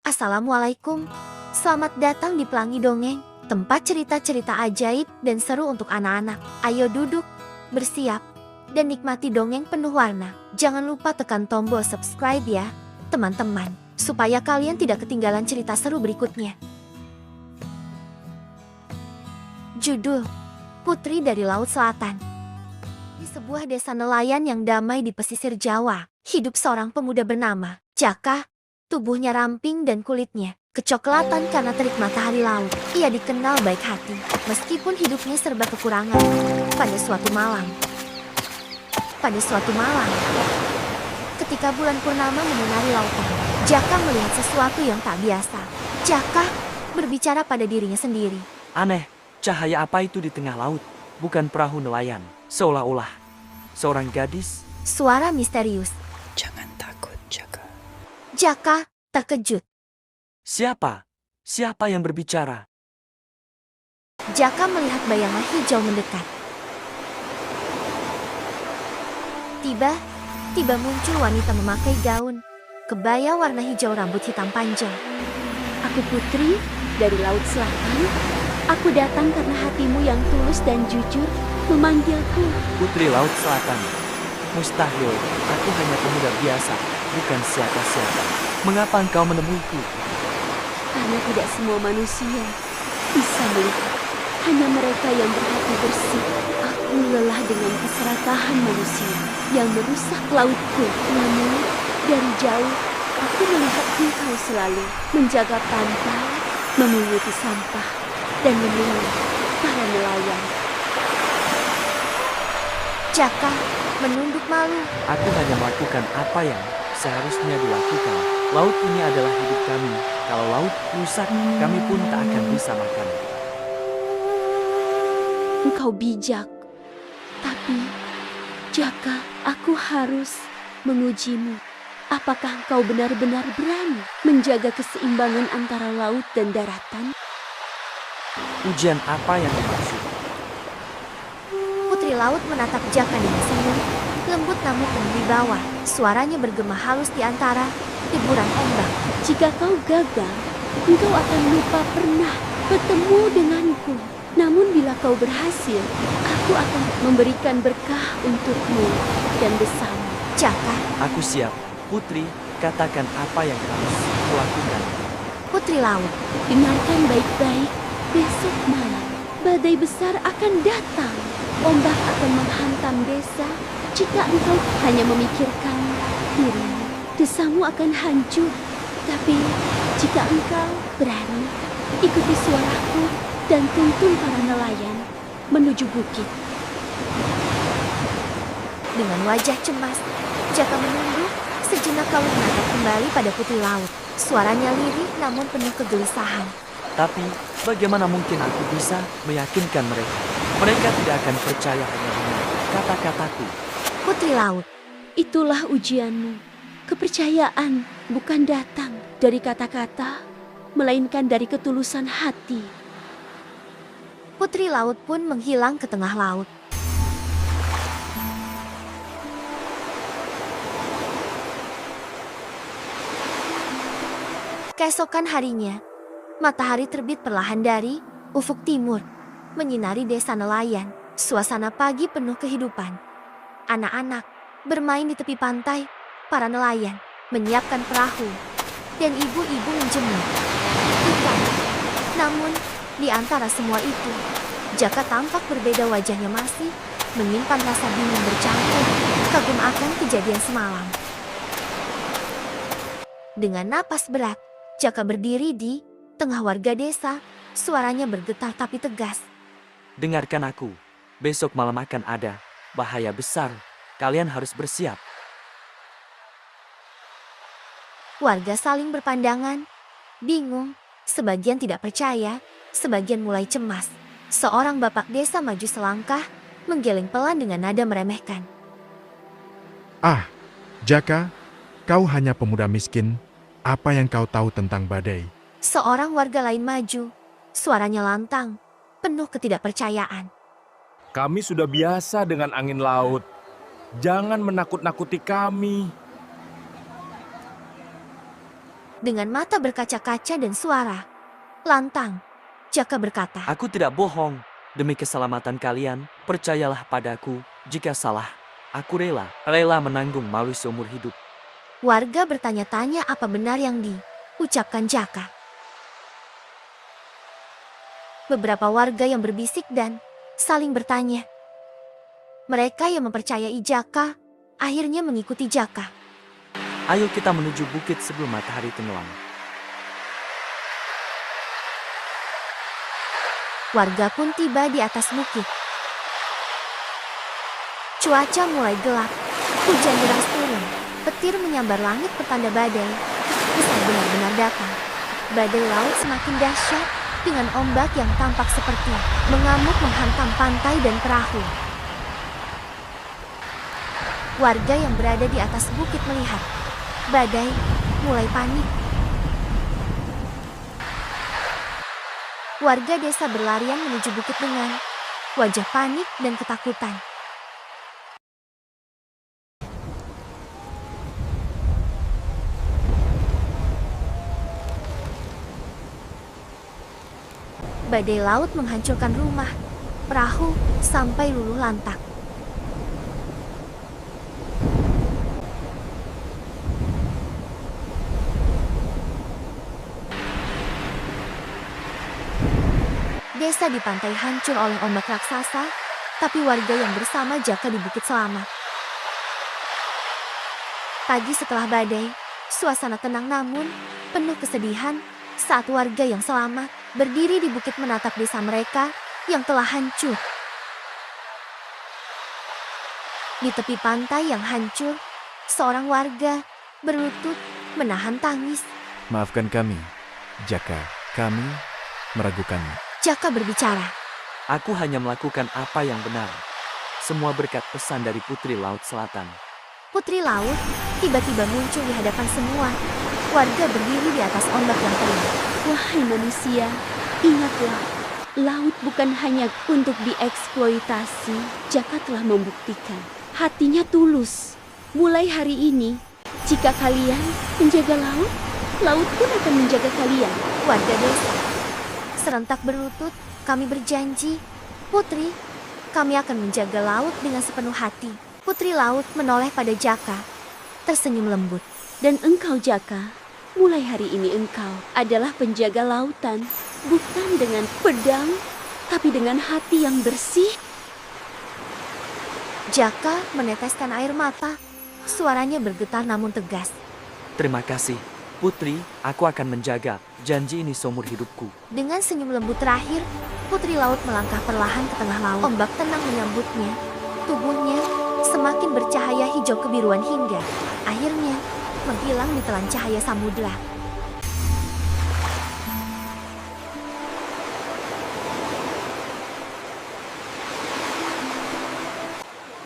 Assalamualaikum. Selamat datang di Pelangi Dongeng, tempat cerita-cerita ajaib dan seru untuk anak-anak. Ayo duduk, bersiap, dan nikmati dongeng penuh warna. Jangan lupa tekan tombol subscribe ya, teman-teman, supaya kalian tidak ketinggalan cerita seru berikutnya. Judul: Putri dari Laut Selatan. Di sebuah desa nelayan yang damai di pesisir Jawa, hidup seorang pemuda bernama Jaka. Tubuhnya ramping dan kulitnya kecoklatan karena terik matahari laut. Ia dikenal baik hati, meskipun hidupnya serba kekurangan. Pada suatu malam, ketika bulan purnama menyinari lautan, Jaka melihat sesuatu yang tak biasa. Jaka berbicara pada dirinya sendiri. Aneh, cahaya apa itu di tengah laut? Bukan perahu nelayan, seolah-olah seorang gadis. Suara misterius. Jangan takut, Jaka. Jaka terkejut. Siapa? Siapa yang berbicara? Jaka melihat bayangan hijau mendekat. Tiba muncul wanita memakai gaun, kebaya warna hijau, rambut hitam panjang. Aku Putri dari Laut Selatan. Aku datang karena hatimu yang tulus dan jujur memanggilku. Putri Laut Selatan. Mustahil, aku hanya pemuda biasa, bukan siapa-siapa. Mengapa engkau menemuiku? Karena tidak semua manusia bisa melihat. Hanya mereka yang berhati bersih. Aku lelah dengan keserakahan manusia yang merusak lautku. Namun, dari jauh, aku melihat engkau selalu menjaga pantai, memunguti sampah, dan menolong para nelayan. Jaka menunduk malu. Aku hanya melakukan apa yang seharusnya dilakukan. Laut ini adalah hidup kami. Kalau laut rusak, kami pun tak akan bisa makan. Engkau bijak, tapi Jaka, aku harus mengujimu. Apakah engkau benar-benar berani menjaga keseimbangan antara laut dan daratan? Ujian apa yang dimaksud? Putri Laut menatap Jaka dengan senyum, lembut namun penuh wibawa. Suaranya bergema halus di antara deburan ombak. Jika kau gagal, engkau akan lupa pernah bertemu denganku. Namun bila kau berhasil, aku akan memberikan berkah untukmu dan bersama. Jaka. Aku siap. Putri, katakan apa yang harus kulakukan. Putri Laut. Dengarkan baik-baik, besok malam badai besar akan datang. Ombak akan menghantam desa. Jika engkau hanya memikirkan dirimu, desamu akan hancur. Tapi jika engkau berani, ikuti suaraku dan tuntun para nelayan menuju bukit. Dengan wajah cemas, Jaka menunduk. Sejenak lalu menatap kembali pada Putri Laut. Suaranya lirih namun penuh kegelisahan. Tapi, bagaimana mungkin aku bisa meyakinkan mereka? Mereka tidak akan percaya hanya dengan kata-kataku. Putri Laut. Itulah ujianmu. Kepercayaan bukan datang dari kata-kata, melainkan dari ketulusan hati. Putri Laut pun menghilang ke tengah laut. Keesokan harinya, matahari terbit perlahan dari ufuk timur, menyinari desa nelayan. Suasana pagi penuh kehidupan. Anak-anak bermain di tepi pantai, para nelayan menyiapkan perahu, dan ibu-ibu menjemur ikan. Namun, di antara semua itu, Jaka tampak berbeda. Wajahnya masih menyimpan rasa bingung bercampur kagum akan kejadian semalam. Dengan napas berat, Jaka berdiri di tengah warga desa. Suaranya bergetar tapi tegas. Dengarkan aku. Besok malam akan ada bahaya besar. Kalian harus bersiap. Warga saling berpandangan, bingung. Sebagian tidak percaya, sebagian mulai cemas. Seorang bapak desa maju selangkah, menggeleng pelan dengan nada meremehkan. Ah, Jaka, kau hanya pemuda miskin. Apa yang kau tahu tentang badai? Seorang warga lain maju, suaranya lantang, penuh ketidakpercayaan. Kami sudah biasa dengan angin laut. Jangan menakut-nakuti kami. dengan mata berkaca-kaca dan suara lantang. Jaka berkata, Aku tidak bohong. Demi keselamatan kalian, percayalah padaku. Jika salah, aku rela menanggung malu seumur hidup. Warga bertanya-tanya apa benar yang diucapkan Jaka. Beberapa warga yang berbisik dan saling bertanya. Mereka yang mempercayai Jaka akhirnya mengikuti Jaka. Ayo kita menuju bukit sebelum matahari tenggelam. Warga pun tiba di atas bukit. Cuaca mulai gelap, hujan deras turun, petir menyambar langit pertanda badai. Usai benar-benar datang, badai laut semakin dahsyat dengan ombak yang tampak seperti mengamuk menghantam pantai dan perahu. Warga yang berada di atas bukit melihat badai mulai panik. Warga desa berlarian menuju bukit dengan wajah panik dan ketakutan. Badai laut menghancurkan rumah, perahu, sampai luluh lantak. Desa di pantai hancur oleh ombak raksasa, tapi warga yang bersama Jaka di bukit selamat. Pagi setelah badai, suasana tenang namun penuh kesedihan saat warga yang selamat berdiri di bukit menatap desa mereka yang telah hancur. Di tepi pantai yang hancur, seorang warga berlutut menahan tangis. Maafkan kami, Jaka. Kami meragukanmu. Jaka berbicara. Aku hanya melakukan apa yang benar. Semua berkat pesan dari Putri Laut Selatan. Putri Laut tiba-tiba muncul di hadapan semua. Warga berdiri di atas ombak yang kering. Wahai manusia, ingatlah, laut bukan hanya untuk dieksploitasi. Jaka telah membuktikan hatinya tulus. Mulai hari ini, jika kalian menjaga laut, laut pun akan menjaga kalian. Warga desa serentak berlutut, kami berjanji, Putri, kami akan menjaga laut dengan sepenuh hati. Putri Laut menoleh pada Jaka, tersenyum lembut. Dan engkau Jaka, mulai hari ini engkau adalah penjaga lautan, bukan dengan pedang, tapi dengan hati yang bersih. Jaka meneteskan air mata, suaranya bergetar namun tegas. Terima kasih, Putri. Aku akan menjaga janji ini seumur hidupku. Dengan senyum lembut terakhir, Putri Laut melangkah perlahan ke tengah laut. Ombak tenang menyambutnya. Tubuhnya semakin bercahaya hijau kebiruan hingga akhirnya menghilang di telan cahaya samudera.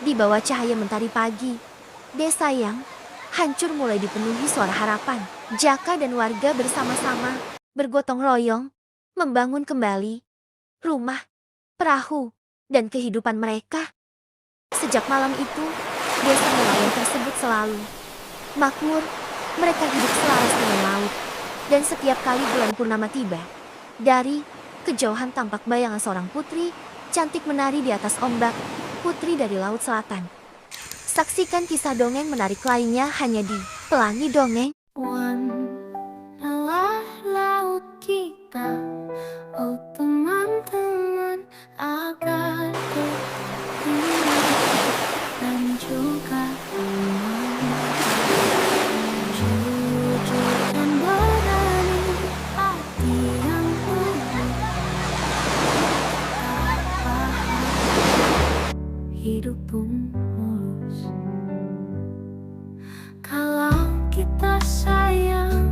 Di bawah cahaya mentari pagi, desa yang hancur mulai dipenuhi suara harapan. Jaka dan warga bersama-sama bergotong royong membangun kembali rumah, perahu, dan kehidupan mereka. Sejak malam itu, desa nelayan tersebut selalu makmur. Mereka hidup selaras dengan laut. Dan setiap kali bulan purnama tiba, dari kejauhan tampak bayangan seorang putri cantik menari di atas ombak, putri dari Laut Selatan. Saksikan kisah dongeng menarik lainnya hanya di Pelangi Dongeng. Warnalah laut kita, oh teman-teman, agar indah dan juga aman. Jujur dan berani, hati yang lembut, tak paham, hidup pun mulus. Kalau kita sayang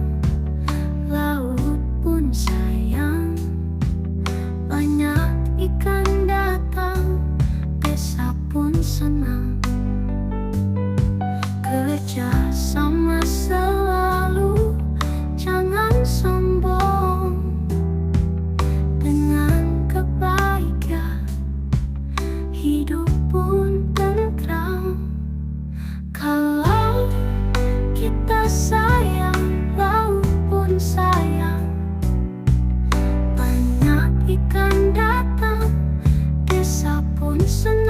bersama.